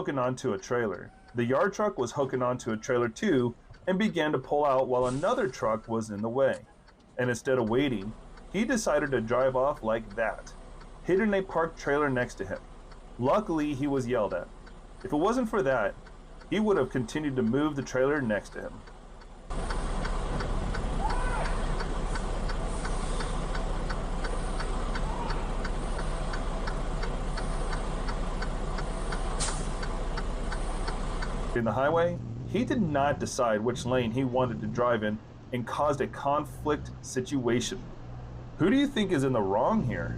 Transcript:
hooking onto a trailer. The yard truck was hooking onto a trailer too and began to pull out while another truck was in the way. And instead of waiting, he decided to drive off like that, hitting a parked trailer next to him. Luckily, he was yelled at. If it wasn't for that, he would have continued to move the trailer next to him. In the highway, he did not decide which lane he wanted to drive in and caused a conflict situation. Who do you think is in the wrong here?